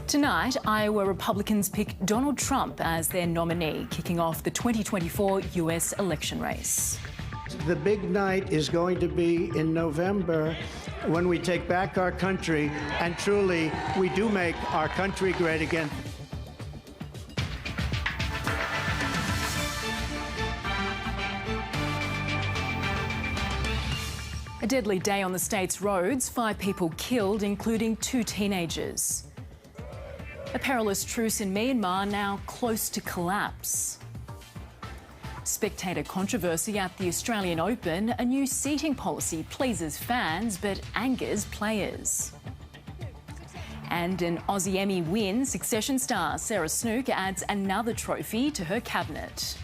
Tonight, Iowa Republicans pick Donald Trump as their nominee, kicking off the 2024 US election race. The big night is going to be in November when we take back our country, and truly, we do make our country great again. A deadly day on the state's roads, 5 people killed, including 2 teenagers. A perilous truce in Myanmar now close to collapse. Spectator controversy at the Australian Open. A new seating policy pleases fans but angers players. And an Aussie Emmy win, Succession star Snook adds another trophy to her cabinet.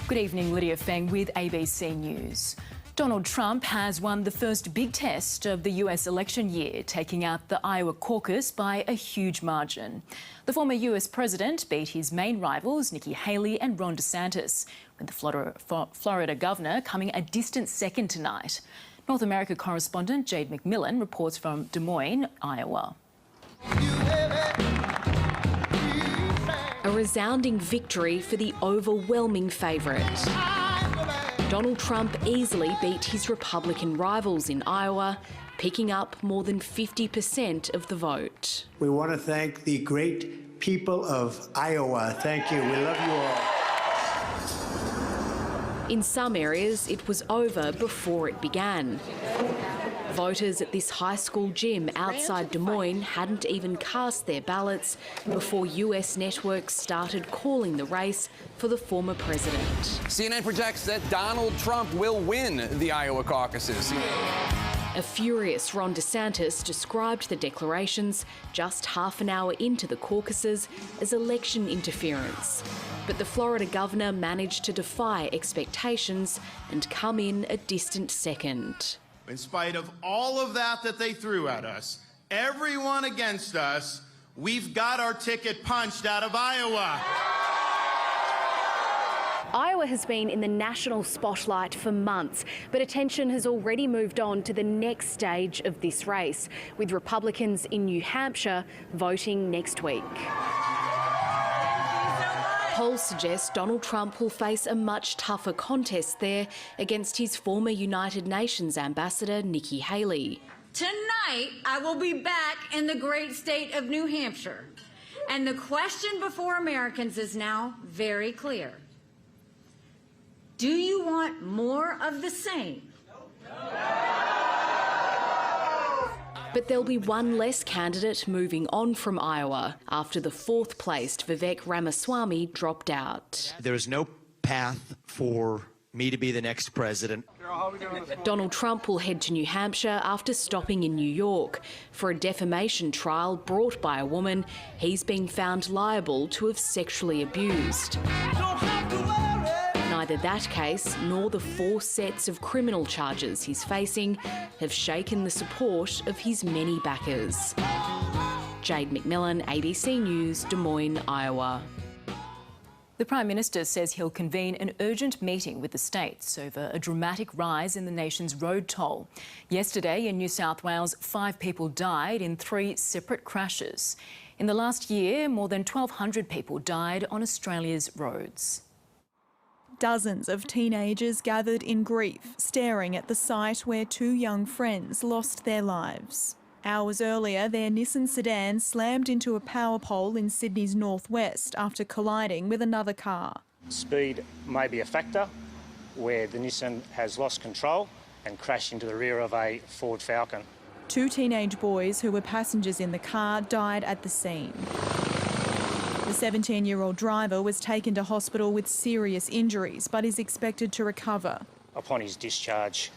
Good evening, Lydia Feng with ABC News. Donald Trump has won the first big test of the US election year, taking out the Iowa caucus by a huge margin. The former US president beat his main rivals, Nikki Haley and Ron DeSantis, with the Florida governor coming a distant second tonight. North America correspondent Jade McMillan reports from Des Moines, Iowa. A resounding victory for the overwhelming favourite. Donald Trump easily beat his Republican rivals in Iowa, picking up more than 50% of the vote. We want to thank the great people of Iowa. Thank you. We love you all. In some areas, it was over before it began. Voters at this high school gym outside Des Moines hadn't even cast their ballots before US networks started calling the race for the former president. CNN projects that Donald Trump will win the Iowa caucuses. A furious Ron DeSantis described the declarations just half an hour into the caucuses as election interference. But the Florida governor managed to defy expectations and come in a distant second. In spite of all of that they threw at us, everyone against us, we've got our ticket punched out of Iowa. Iowa has been in the national spotlight for months, but attention has already moved on to the next stage of this race, with Republicans in New Hampshire voting next week. Polls suggest Donald Trump will face a much tougher contest there against his former United Nations ambassador, Nikki Haley. Tonight, I will be back in the great state of New Hampshire. And the question before Americans is now very clear. Do you want more of the same? But there'll be one less candidate moving on from Iowa after the 4th-placed Vivek Ramaswamy dropped out. There is no path for me to be the next president. Donald Trump will head to New Hampshire after stopping in New York for a defamation trial brought by a woman he's been found liable to have sexually abused. Neither that case nor the 4 sets of criminal charges he's facing have shaken the support of his many backers. Jade McMillan, ABC News, Des Moines, Iowa. The Prime Minister says he'll convene an urgent meeting with the states over a dramatic rise in the nation's road toll. Yesterday in New South Wales, 5 people died in 3 separate crashes. In the last year, more than 1,200 people died on Australia's roads. Dozens of teenagers gathered in grief, staring at the site where 2 young friends lost their lives. Hours earlier, their Nissan sedan slammed into a power pole in Sydney's northwest after colliding with another car. Speed may be a factor where the Nissan has lost control and crashed into the rear of a Ford Falcon. 2 teenage boys who were passengers in the car died at the scene. The 17-year-old driver was taken to hospital with serious injuries but is expected to recover. Upon his discharge,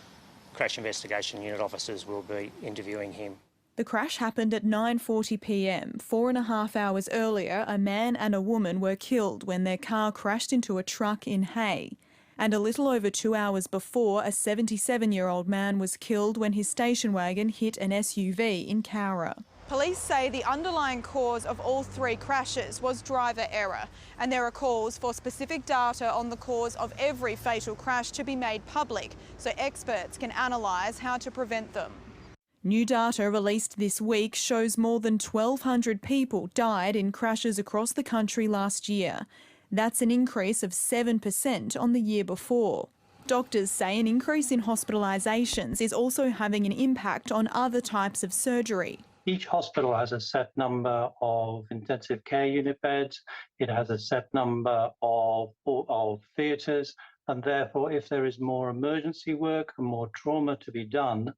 Crash Investigation Unit officers will be interviewing him. The crash happened at 9:40 p.m. 4.5 hours earlier, a man and a woman were killed when their car crashed into a truck in Hay. And a little over 2 hours before, a 77-year-old man was killed when his station wagon hit an SUV in Cowra. Police say the underlying cause of all 3 crashes was driver error, and there are calls for specific data on the cause of every fatal crash to be made public so experts can analyse how to prevent them. New data released this week shows more than 1,200 people died in crashes across the country last year. That's an increase of 7% on the year before. Doctors say an increase in hospitalisations is also having an impact on other types of surgery. Each hospital has a set number of intensive care unit beds. It has a set number of theatres, and therefore if there is more emergency work and more trauma to be done,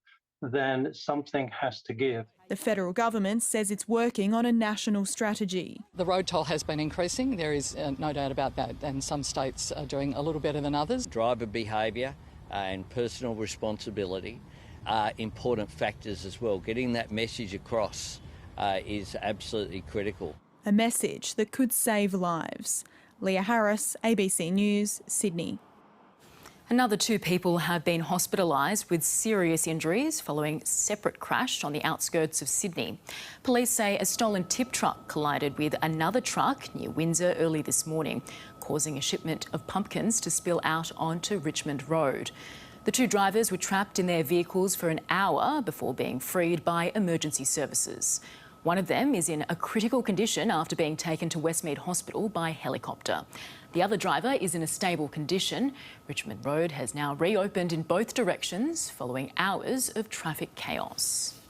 then something has to give. The federal government says it's working on a national strategy. The road toll has been increasing, there is no doubt about that, and some states are doing a little better than others. Driver behaviour and personal responsibility are important factors as well. Getting that message across is absolutely critical. A message that could save lives. Leah Harris, ABC News, Sydney. Another 2 people have been hospitalised with serious injuries following a separate crash on the outskirts of Sydney. Police say a stolen tip truck collided with another truck near Windsor early this morning, causing a shipment of pumpkins to spill out onto Richmond Road. The 2 drivers were trapped in their vehicles for an hour before being freed by emergency services. One of them is in a critical condition after being taken to Westmead Hospital by helicopter. The other driver is in a stable condition. Richmond Road has now reopened in both directions following hours of traffic chaos.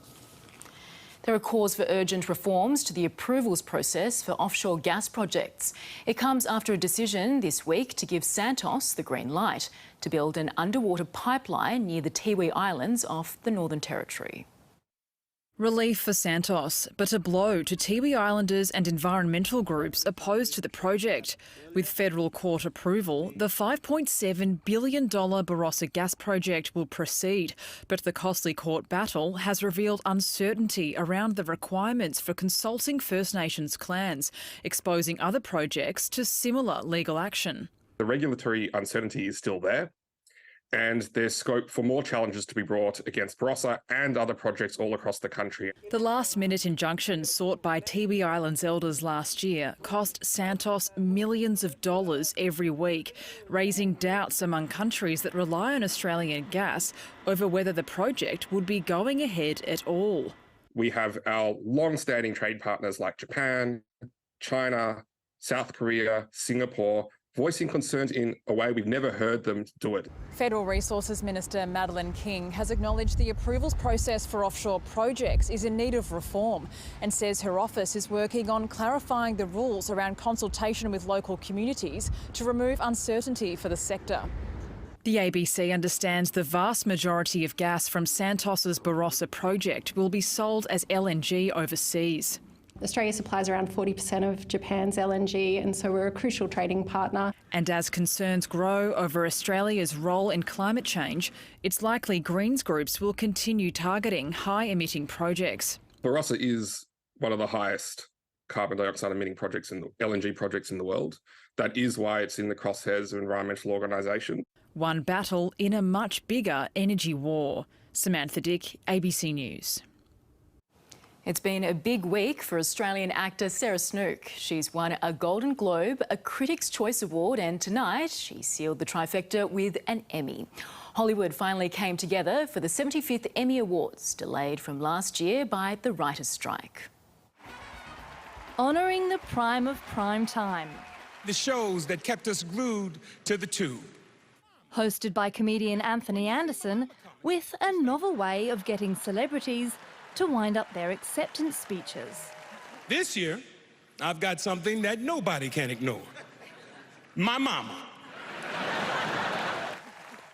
There are calls for urgent reforms to the approvals process for offshore gas projects. It comes after a decision this week to give Santos the green light to build an underwater pipeline near the Tiwi Islands off the Northern Territory. Relief for Santos, but a blow to Tiwi Islanders and environmental groups opposed to the project. With federal court approval, the $5.7 billion Barossa gas project will proceed, but the costly court battle has revealed uncertainty around the requirements for consulting First Nations clans, exposing other projects to similar legal action. The regulatory uncertainty is still there, and there's scope for more challenges to be brought against Barossa and other projects all across the country. The last-minute injunction sought by Tiwi Islands elders last year cost Santos millions of dollars every week, raising doubts among countries that rely on Australian gas over whether the project would be going ahead at all. We have our long-standing trade partners like Japan, China, South Korea, Singapore, voicing concerns in a way we've never heard them do it. Federal Resources Minister Madeleine King has acknowledged the approvals process for offshore projects is in need of reform and says her office is working on clarifying the rules around consultation with local communities to remove uncertainty for the sector. The ABC understands the vast majority of gas from Santos's Barossa project will be sold as LNG overseas. Australia supplies around 40% of Japan's LNG, and so we're a crucial trading partner. And as concerns grow over Australia's role in climate change, it's likely Greens groups will continue targeting high-emitting projects. Barossa is one of the highest carbon dioxide emitting projects in the LNG projects in the world. That is why it's in the crosshairs of environmental organisation. One battle in a much bigger energy war. Samantha Dick, ABC News. It's been a big week for Australian actor Sarah Snook. She's won a Golden Globe, a Critics' Choice Award, and tonight she sealed the trifecta with an Emmy. Hollywood finally came together for the 75th Emmy Awards, delayed from last year by the writers' strike. Honouring the prime of prime time. The shows that kept us glued to the tube. Hosted by comedian Anthony Anderson, with a novel way of getting celebrities to wind up their acceptance speeches. This year, I've got something that nobody can ignore. My mama.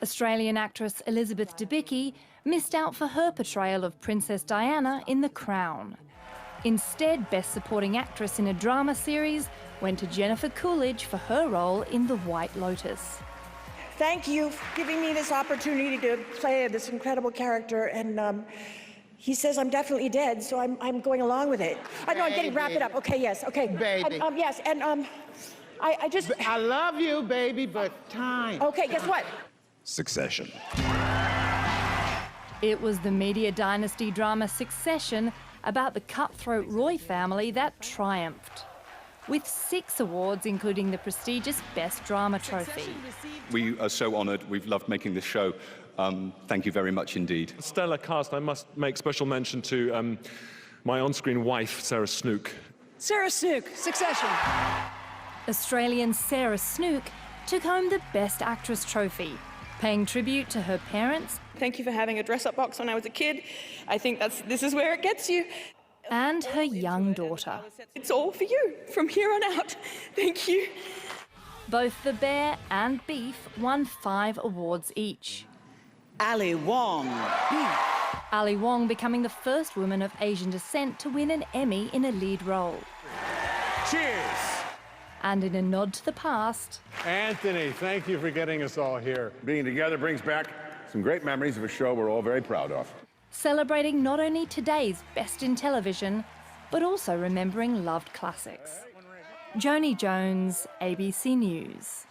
Australian actress Elizabeth Debicki missed out for her portrayal of Princess Diana in The Crown. Instead, Best Supporting Actress in a Drama Series went to Jennifer Coolidge for her role in The White Lotus. Thank you for giving me this opportunity to play this incredible character, and he says I'm definitely dead, so I'm going along with it. I know I'm getting wrap it up. Okay, yes, okay. Baby. Yes, and I just... I love you, baby, but time. Okay, guess what? Succession. It was the media dynasty drama Succession about the cutthroat Roy family that triumphed. with 6 awards, including the prestigious Best Drama trophy. We are so honoured. We've loved making this show. Thank you very much indeed. Stellar cast. I must make special mention to my on-screen wife, Sarah Snook. Sarah Snook, Succession. Australian Sarah Snook took home the Best Actress trophy, paying tribute to her parents. Thank you for having a dress-up box when I was a kid. I think this is where it gets you. And her young daughter. It's all for you from here on out. Thank you. Both The Bear and Beef won 5 awards each. Ali Wong. Ali Wong becoming the first woman of Asian descent to win an Emmy in a lead role. Cheers! And in a nod to the past... Anthony, thank you for getting us all here. Being together brings back some great memories of a show we're all very proud of. Celebrating not only today's best in television, but also remembering loved classics. Joni Jones, ABC News.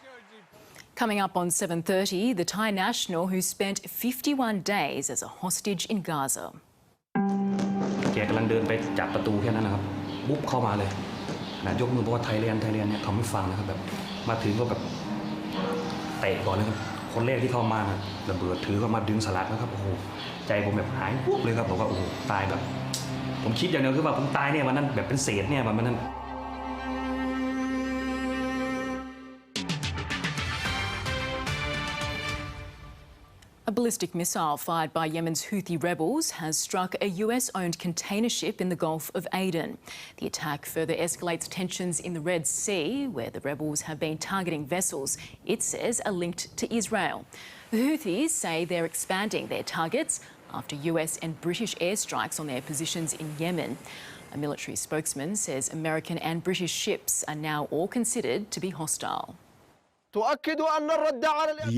Coming up on 7:30, the Thai national who spent 51 days as a hostage in Gaza. แกกำลังเดินไปจับประตูแค่นั้นนะครับบุ๊บเข้ามาเลยนะยกมือบอกว่าไทยแลนด์เนี่ยเขาไม่ฟังนะครับแบบมาถึงก็แบบเตะก่อนเลยครับคนแรกที่เข้ามาน่ะระเบิดถือก็มาดึงสลักนะครับโอ้โหใจผมแบบหายปุ๊บเลยครับบอกว่าโอ้โหตายแบบผมคิดอย่างเดียวคือว่าผมตายเนี่ยวันนั้นแบบเป็นเศษเนี่ยวันนั้น A ballistic missile fired by Yemen's Houthi rebels has struck a US-owned container ship in the Gulf of Aden. The attack further escalates tensions in the Red Sea, where the rebels have been targeting vessels it says are linked to Israel. The Houthis say they're expanding their targets after US and British airstrikes on their positions in Yemen. A military spokesman says American and British ships are now all considered to be hostile. The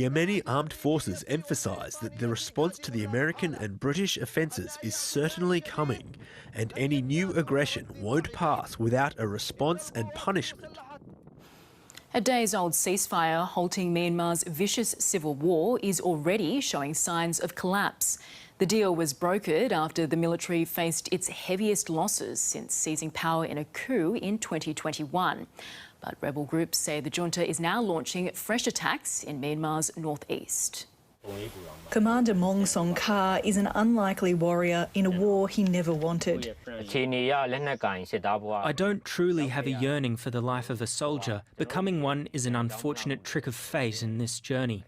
Yemeni armed forces emphasise that the response to the American and British offences is certainly coming, and any new aggression won't pass without a response and punishment. A days-old ceasefire halting Myanmar's vicious civil war is already showing signs of collapse. The deal was brokered after the military faced its heaviest losses since seizing power in a coup in 2021. But rebel groups say the junta is now launching fresh attacks in Myanmar's northeast. Commander Mong Song Kar is an unlikely warrior in a war he never wanted. I don't truly have a yearning for the life of a soldier. Becoming one is an unfortunate trick of fate in this journey.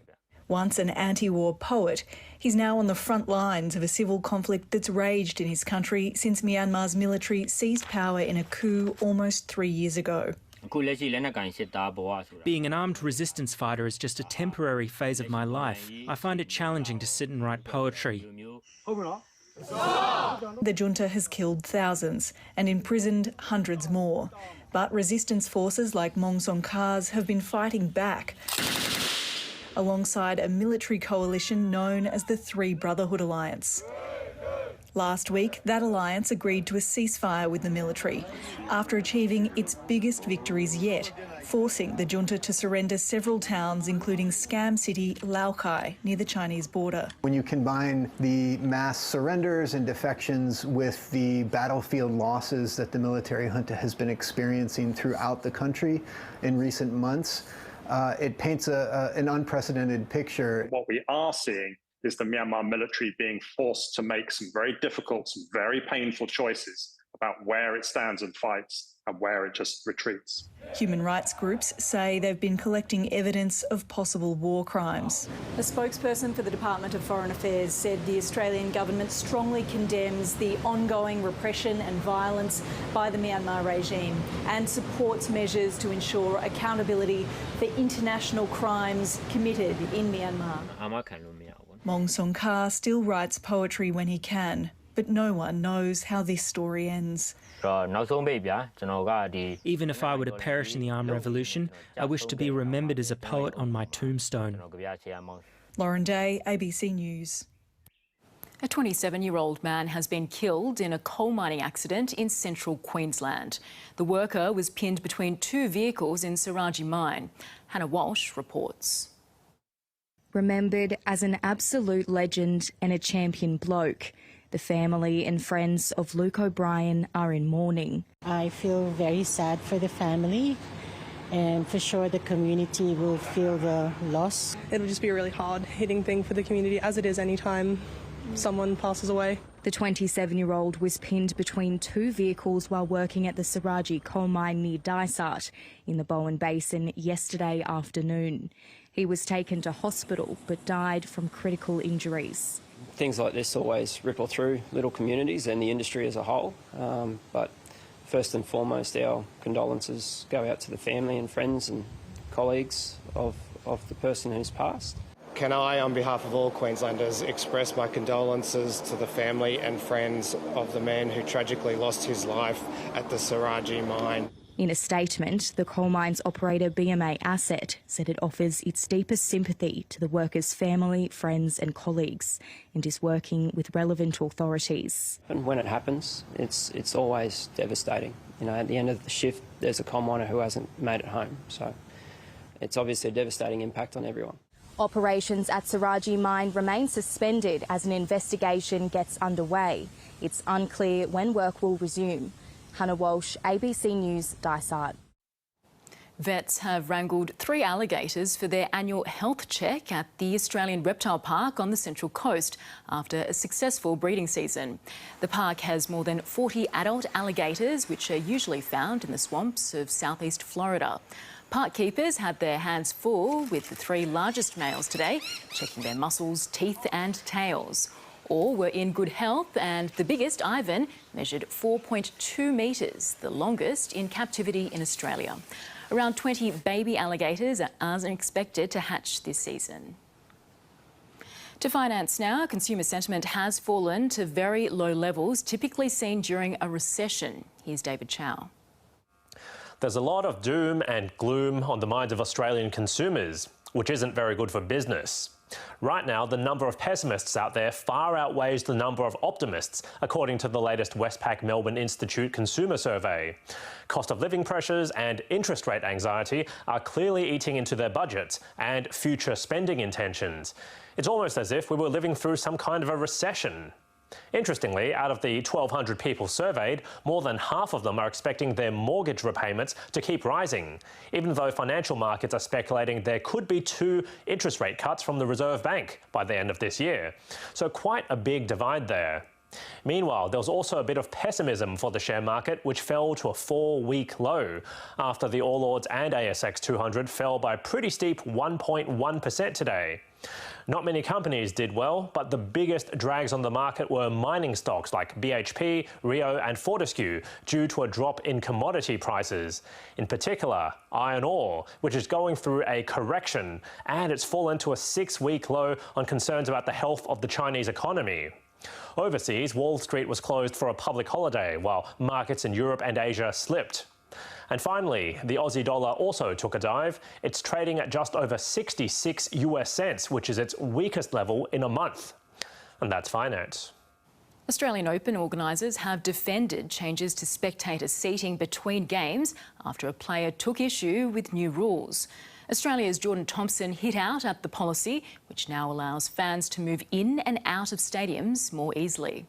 Once an anti-war poet, he's now on the front lines of a civil conflict that's raged in his country since Myanmar's military seized power in a coup almost 3 years ago. Being an armed resistance fighter is just a temporary phase of my life. I find it challenging to sit and write poetry. The junta has killed thousands and imprisoned hundreds more. But resistance forces like Mong Song Kar's have been fighting back alongside a military coalition known as the Three Brotherhood Alliance. Last week, that alliance agreed to a ceasefire with the military after achieving its biggest victories yet, forcing the junta to surrender several towns, including scam city Laokai, near the Chinese border. When you combine the mass surrenders and defections with the battlefield losses that the military junta has been experiencing throughout the country in recent months, it paints an unprecedented picture. What we are seeing is the Myanmar military being forced to make some very difficult, some very painful choices about where it stands and fights and where it just retreats. Human rights groups say they've been collecting evidence of possible war crimes. A spokesperson for the Department of Foreign Affairs said the Australian government strongly condemns the ongoing repression and violence by the Myanmar regime and supports measures to ensure accountability for international crimes committed in Myanmar. Mong Song Kar still writes poetry when he can, but no one knows how this story ends. Even if I were to perish in the armed revolution, I wish to be remembered as a poet on my tombstone. Lauren Day, ABC News. A 27-year-old man has been killed in a coal mining accident in central Queensland. The worker was pinned between 2 vehicles in Saraji mine. Hannah Walsh reports. Remembered as an absolute legend and a champion bloke, The family and friends of Luke O'Brien are in mourning. I feel very sad for the family, and for sure the community will feel the loss. It'll just be a really hard-hitting thing for the community, as it is any time someone passes away. The 27-year-old was pinned between two vehicles while working at the Saraji coal mine near Dysart in the Bowen Basin yesterday afternoon. He was taken to hospital but died from critical injuries. Things like this always ripple through little communities and the industry as a whole, but first and foremost our condolences go out to the family and friends and colleagues of the person who's passed. Can I, on behalf of all Queenslanders, express my condolences to the family and friends of the man who tragically lost his life at the Saraji mine. In a statement, the coal mine's operator BMA Asset said it offers its deepest sympathy to the workers' family, friends and colleagues and is working with relevant authorities. And when it happens, it's always devastating. You know, at the end of the shift, there's a coal miner who hasn't made it home. So it's obviously a devastating impact on everyone. Operations at Saraji mine remain suspended as an investigation gets underway. It's unclear when work will resume. Hannah Walsh, ABC News, Dysart. Vets have wrangled 3 alligators for their annual health check at the Australian Reptile Park on the Central Coast after a successful breeding season. The park has more than 40 adult alligators, which are usually found in the swamps of southeast Florida. Park keepers had their hands full with the 3 largest males today, checking their muscles, teeth and tails. All were in good health and the biggest, Ivan, measured 4.2 metres, the longest in captivity in Australia. Around 20 baby alligators are expected to hatch this season. To finance now, consumer sentiment has fallen to very low levels typically seen during a recession. Here's David Chow. There's a lot of doom and gloom on the minds of Australian consumers, which isn't very good for business. Right now, the number of pessimists out there far outweighs the number of optimists, according to the latest Westpac Melbourne Institute consumer survey. Cost of living pressures and interest rate anxiety are clearly eating into their budgets and future spending intentions. It's almost as if we were living through some kind of a recession. Interestingly, out of the 1,200 people surveyed, more than half of them are expecting their mortgage repayments to keep rising, even though financial markets are speculating there could be 2 interest rate cuts from the Reserve Bank by the end of this year. So quite a big divide there. Meanwhile, there was also a bit of pessimism for the share market, which fell to a 4-week low after the All Ords and ASX 200 fell by a pretty steep 1.1% today. Not many companies did well, but the biggest drags on the market were mining stocks like BHP, Rio and Fortescue due to a drop in commodity prices. In particular, iron ore, which is going through a correction, and it's fallen to a 6-week low on concerns about the health of the Chinese economy. Overseas, Wall Street was closed for a public holiday, while markets in Europe and Asia slipped. And finally, the Aussie dollar also took a dive. It's trading at just over 66 US cents, which is its weakest level in a month. And that's finance. Australian Open organisers have defended changes to spectator seating between games after a player took issue with new rules. Australia's Jordan Thompson hit out at the policy, which now allows fans to move in and out of stadiums more easily.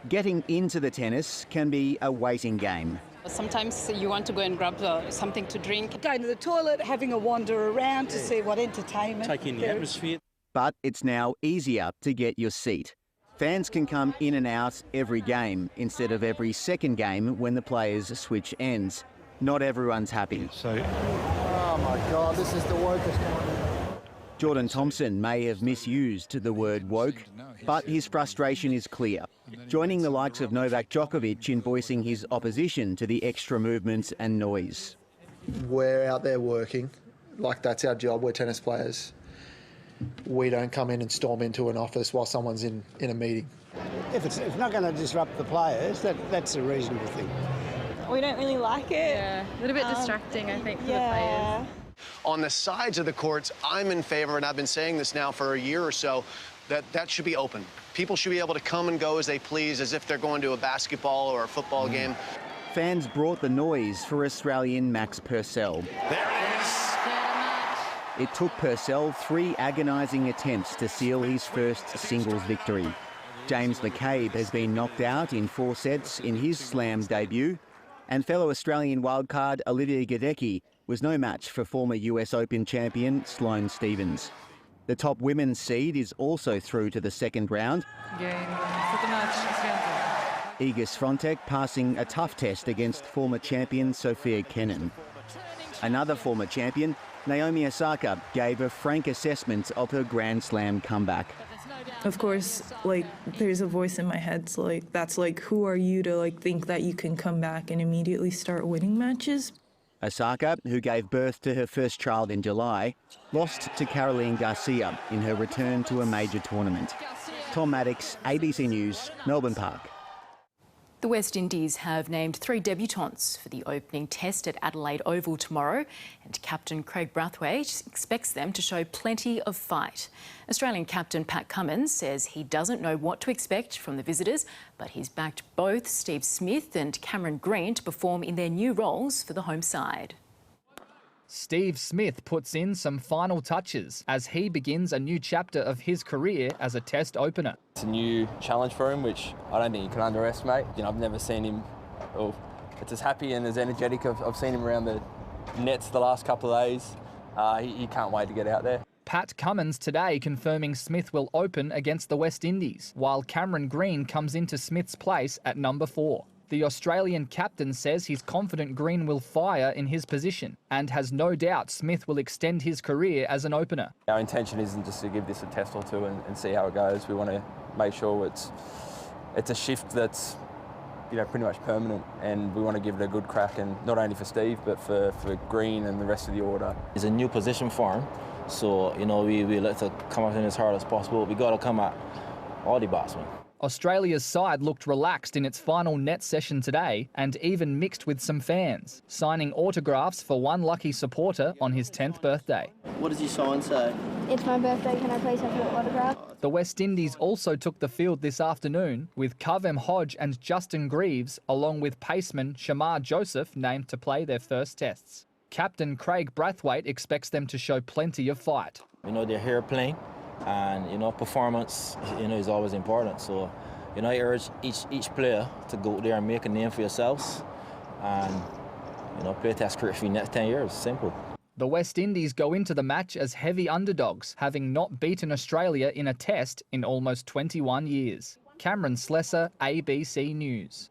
Getting into the tennis can be a waiting game. Sometimes you want to go and grab something to drink. Going to the toilet, having a wander around to see what entertainment. Take in the atmosphere. But it's now easier to get your seat. Fans can come in and out every game instead of every second game when the players switch ends. Not everyone's happy. Oh my God, this is the wokest one. Jordan Thompson may have misused the word woke, but his frustration is clear, joining the likes of Novak Djokovic in voicing his opposition to the extra movements and noise. We're out there working, like that's our job, we're tennis players. We don't come in and storm into an office while someone's in a meeting. If it's not going to disrupt the players, that's a reasonable thing. We don't really like it. Yeah, a little bit distracting, I think, for the players. On the sides of the courts, I'm in favour, and I've been saying this now for a year or so, that should be open. People should be able to come and go as they please, as if they're going to a basketball or a football game. Fans brought the noise for Australian Max Purcell. There it is. It took Purcell 3 agonising attempts to seal his first singles victory. James McCabe has been knocked out in 4 sets in his slam debut, and fellow Australian wildcard Lydia was no match for former US Open champion Sloane Stephens. The top women's seed is also through to the second round. Iga Swiatek passing a tough test against former champion Sofia Kenin. Another former champion, Naomi Osaka, gave a frank assessment of her Grand Slam comeback. Of course, there's a voice in my head, so that's who are you to think that you can come back and immediately start winning matches? Osaka, who gave birth to her first child in July, lost to Caroline Garcia in her return to a major tournament. Tom Maddox, ABC News, Melbourne Park. The West Indies have named 3 debutantes for the opening test at Adelaide Oval tomorrow, and captain Craig Brathwaite expects them to show plenty of fight. Australian captain Pat Cummins says he doesn't know what to expect from the visitors, but he's backed both Steve Smith and Cameron Green to perform in their new roles for the home side. Steve Smith puts in some final touches as he begins a new chapter of his career as a test opener. It's a new challenge for him, which I don't think you can underestimate. I've never seen him, it's as happy and as energetic. I've seen him around the nets the last couple of days. He can't wait to get out there. Pat Cummins today confirming Smith will open against the West Indies, while Cameron Green comes into Smith's place at number 4. The Australian captain says he's confident Green will fire in his position and has no doubt Smith will extend his career as an opener. Our intention isn't just to give this a test or two and see how it goes. We want to make sure it's a shift that's pretty much permanent, and we want to give it a good crack, and not only for Steve but for Green and the rest of the order. It's a new position for him, so we like to come out in as hard as possible. We got to come at all the batsmen. Australia's side looked relaxed in its final net session today and even mixed with some fans, signing autographs for one lucky supporter on his 10th birthday. What does your sign say? It's my birthday, can I please have your autograph? The West Indies also took the field this afternoon with Kavem Hodge and Justin Greaves, along with paceman Shamar Joseph, named to play their first tests. Captain Craig Brathwaite expects them to show plenty of fight. They're here playing. And, performance, is always important. So, I urge each player to go out there and make a name for yourselves and, play Test cricket for the next 10 years. Simple. The West Indies go into the match as heavy underdogs, having not beaten Australia in a test in almost 21 years. Cameron Slesser, ABC News.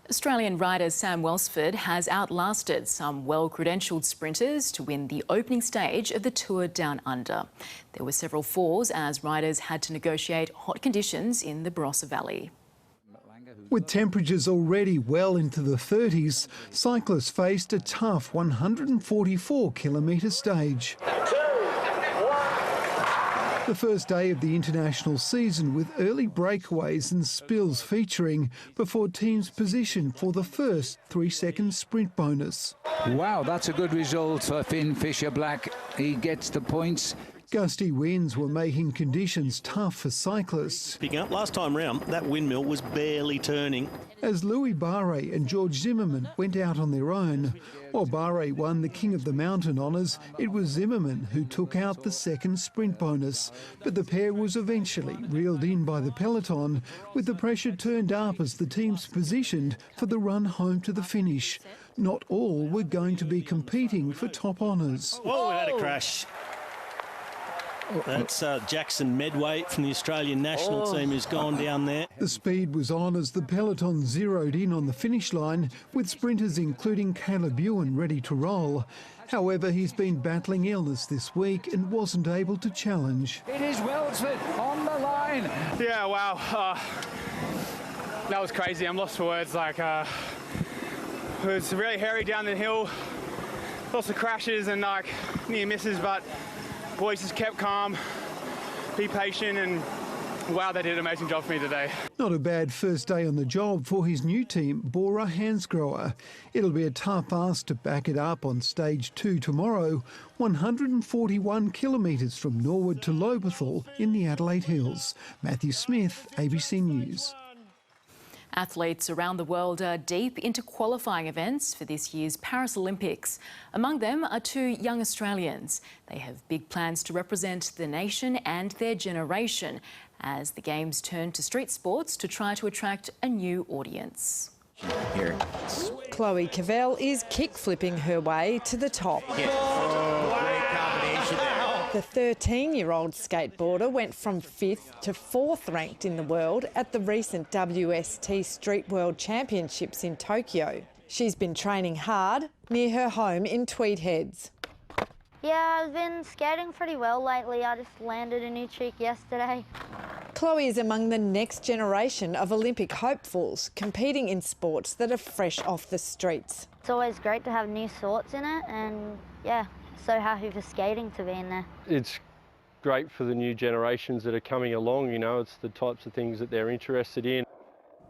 Australian rider Sam Welsford has outlasted some well-credentialed sprinters to win the opening stage of the Tour Down Under. There were several falls as riders had to negotiate hot conditions in the Barossa Valley. With temperatures already well into the 30s, cyclists faced a tough 144-kilometre stage. The first day of the international season with early breakaways and spills featuring before teams positioned for the first 3-second sprint bonus. Wow, that's a good result for Finn Fisher-Black. He gets the points. Gusty winds were making conditions tough for cyclists. Picking up last time round, that windmill was barely turning. As Louis Barre and George Zimmerman went out on their own. While Barre won the King of the Mountain honours, it was Zimmerman who took out the second sprint bonus. But the pair was eventually reeled in by the peloton, with the pressure turned up as the teams positioned for the run home to the finish. Not all were going to be competing for top honours. Oh, we had a crash. That's Jackson Medway from the Australian national team who's gone down there. The speed was on as the peloton zeroed in on the finish line, with sprinters including Caleb Ewan ready to roll. However, he's been battling illness this week and wasn't able to challenge. It is Welsford on the line. Yeah, wow. That was crazy. I'm lost for words. It was really hairy down the hill. Lots of crashes and near misses, but boys just kept calm, be patient, and wow, they did an amazing job for me today. Not a bad first day on the job for his new team, Bora Hansgrohe. It'll be a tough ask to back it up on stage 2 tomorrow, 141 kilometres from Norwood to Lobethal in the Adelaide Hills. Matthew Smith, ABC News. Athletes around the world are deep into qualifying events for this year's Paris Olympics. Among them are 2 young Australians. They have big plans to represent the nation and their generation as the Games turn to street sports to try to attract a new audience. Here. Chloe Cavell is kick-flipping her way to the top. The 13-year-old skateboarder went from 5th to 4th ranked in the world at the recent WST Street World Championships in Tokyo. She's been training hard near her home in Tweed Heads. Yeah, I've been skating pretty well lately. I just landed a new trick yesterday. Chloe is among the next generation of Olympic hopefuls competing in sports that are fresh off the streets. It's always great to have new sorts in it, and yeah, so happy for skating to be in there. It's great for the new generations that are coming along, you know, it's the types of things that they're interested in.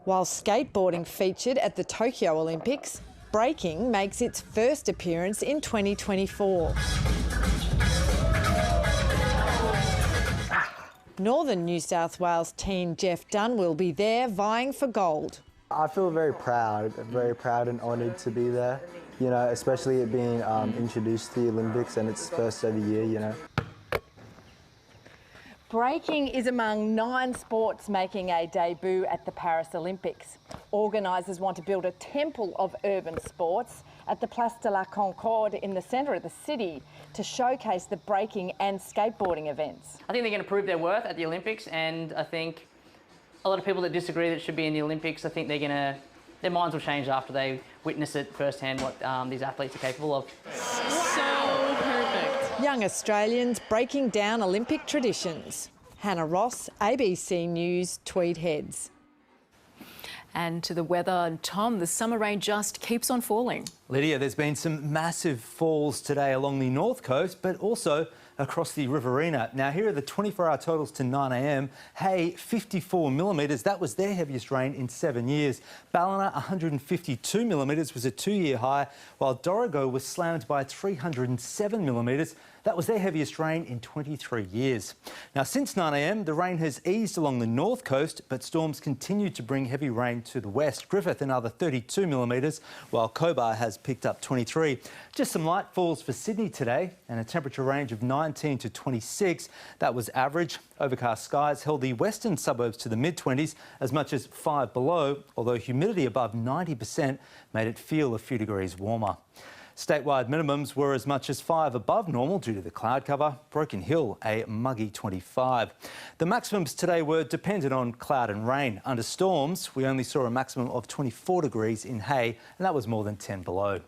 While skateboarding featured at the Tokyo Olympics, breaking makes its first appearance in 2024. Northern New South Wales teen Jeff Dunn will be there vying for gold. I feel very proud and honoured to be there, you know, especially it being introduced to the Olympics and its first ever year, you know. Breaking is among 9 sports making a debut at the Paris Olympics. Organisers want to build a temple of urban sports at the Place de la Concorde in the centre of the city to showcase the breaking and skateboarding events. I think they're going to prove their worth at the Olympics, and I think a lot of people that disagree that it should be in the Olympics, I think their minds will change after they witness it firsthand what these athletes are capable of. So perfect. Young Australians breaking down Olympic traditions. Hannah Ross, ABC News, Tweed Heads. And to the weather, Tom, the summer rain just keeps on falling. Lydia, there's been some massive falls today along the north coast, but also across the Riverina. Now, here are the 24-hour totals to 9 a.m. Hay, 54 millimetres. That was their heaviest rain in 7 years. Ballina, 152 millimetres, was a 2-year high, while Dorrigo was slammed by 307 millimetres. That was their heaviest rain in 23 years. Now, since 9 a.m, the rain has eased along the north coast, but storms continue to bring heavy rain to the west. Griffith, another 32 millimetres, while Cobar has picked up 23. Just some light falls for Sydney today and a temperature range of 19 to 26. That was average. Overcast skies held the western suburbs to the mid-20s, as much as 5 below, although humidity above 90% made it feel a few degrees warmer. Statewide minimums were as much as 5 above normal due to the cloud cover. Broken Hill, a muggy 25. The maximums today were dependent on cloud and rain. Under storms, we only saw a maximum of 24 degrees in Hay, and that was more than 10 below.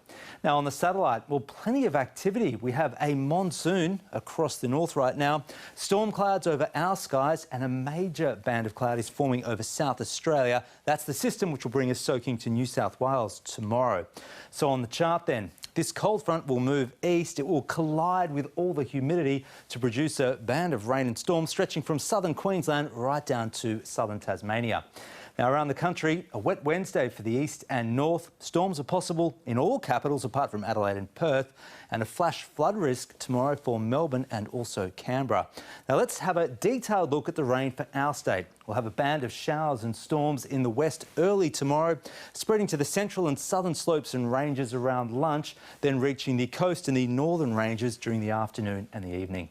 Now, on the satellite, well, plenty of activity. We have a monsoon across the north right now, storm clouds over our skies, and a major band of cloud is forming over South Australia. That's the system which will bring us soaking to New South Wales tomorrow. So on the chart then, this cold front will move east. It will collide with all the humidity to produce a band of rain and storms stretching from southern Queensland right down to southern Tasmania. Now, around the country, a wet Wednesday for the east and north. Storms are possible in all capitals apart from Adelaide and Perth, and a flash flood risk tomorrow for Melbourne and also Canberra. Now, let's have a detailed look at the rain for our state. We'll have a band of showers and storms in the west early tomorrow, spreading to the central and southern slopes and ranges around lunch, then reaching the coast and the northern ranges during the afternoon and the evening.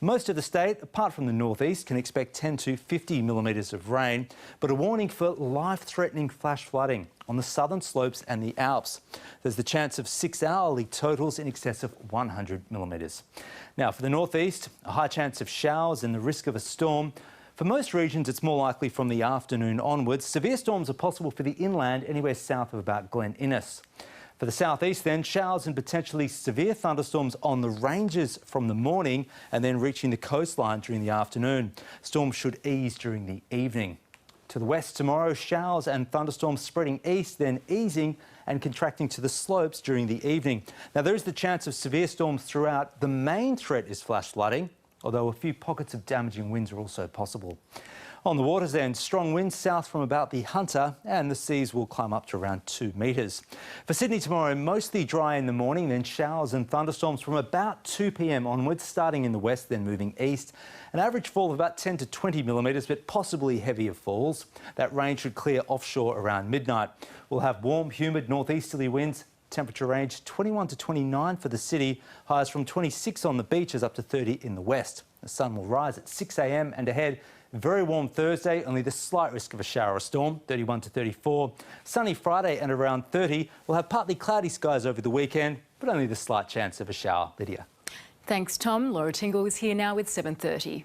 Most of the state, apart from the northeast, can expect 10 to 50 millimetres of rain, but a warning for life-threatening flash flooding on the southern slopes and the Alps. There's the chance of 6-hourly totals in excess of 100 millimetres. Now, for the northeast, a high chance of showers and the risk of a storm. For most regions, it's more likely from the afternoon onwards. Severe storms are possible for the inland, anywhere south of about Glen Innes. For the southeast then, showers and potentially severe thunderstorms on the ranges from the morning and then reaching the coastline during the afternoon. Storms should ease during the evening. To the west tomorrow, showers and thunderstorms spreading east, then easing and contracting to the slopes during the evening. Now, there is the chance of severe storms throughout. The main threat is flash flooding, although a few pockets of damaging winds are also possible. On the waters then, strong winds south from about the Hunter and the seas will climb up to around 2 metres. For Sydney tomorrow, mostly dry in the morning, then showers and thunderstorms from about 2 p.m. onwards, starting in the west, then moving east. An average fall of about 10 to 20 millimetres, but possibly heavier falls. That rain should clear offshore around midnight. We'll have warm, humid northeasterly winds. Temperature range 21 to 29 for the city, highs from 26 on the beaches up to 30 in the west. The sun will rise at 6 a.m. and ahead. Very warm Thursday, only the slight risk of a shower or storm, 31 to 34. Sunny Friday and around 30. We'll have partly cloudy skies over the weekend, but only the slight chance of a shower. Lydia. Thanks, Tom. Laura Tingle is here now with 7:30.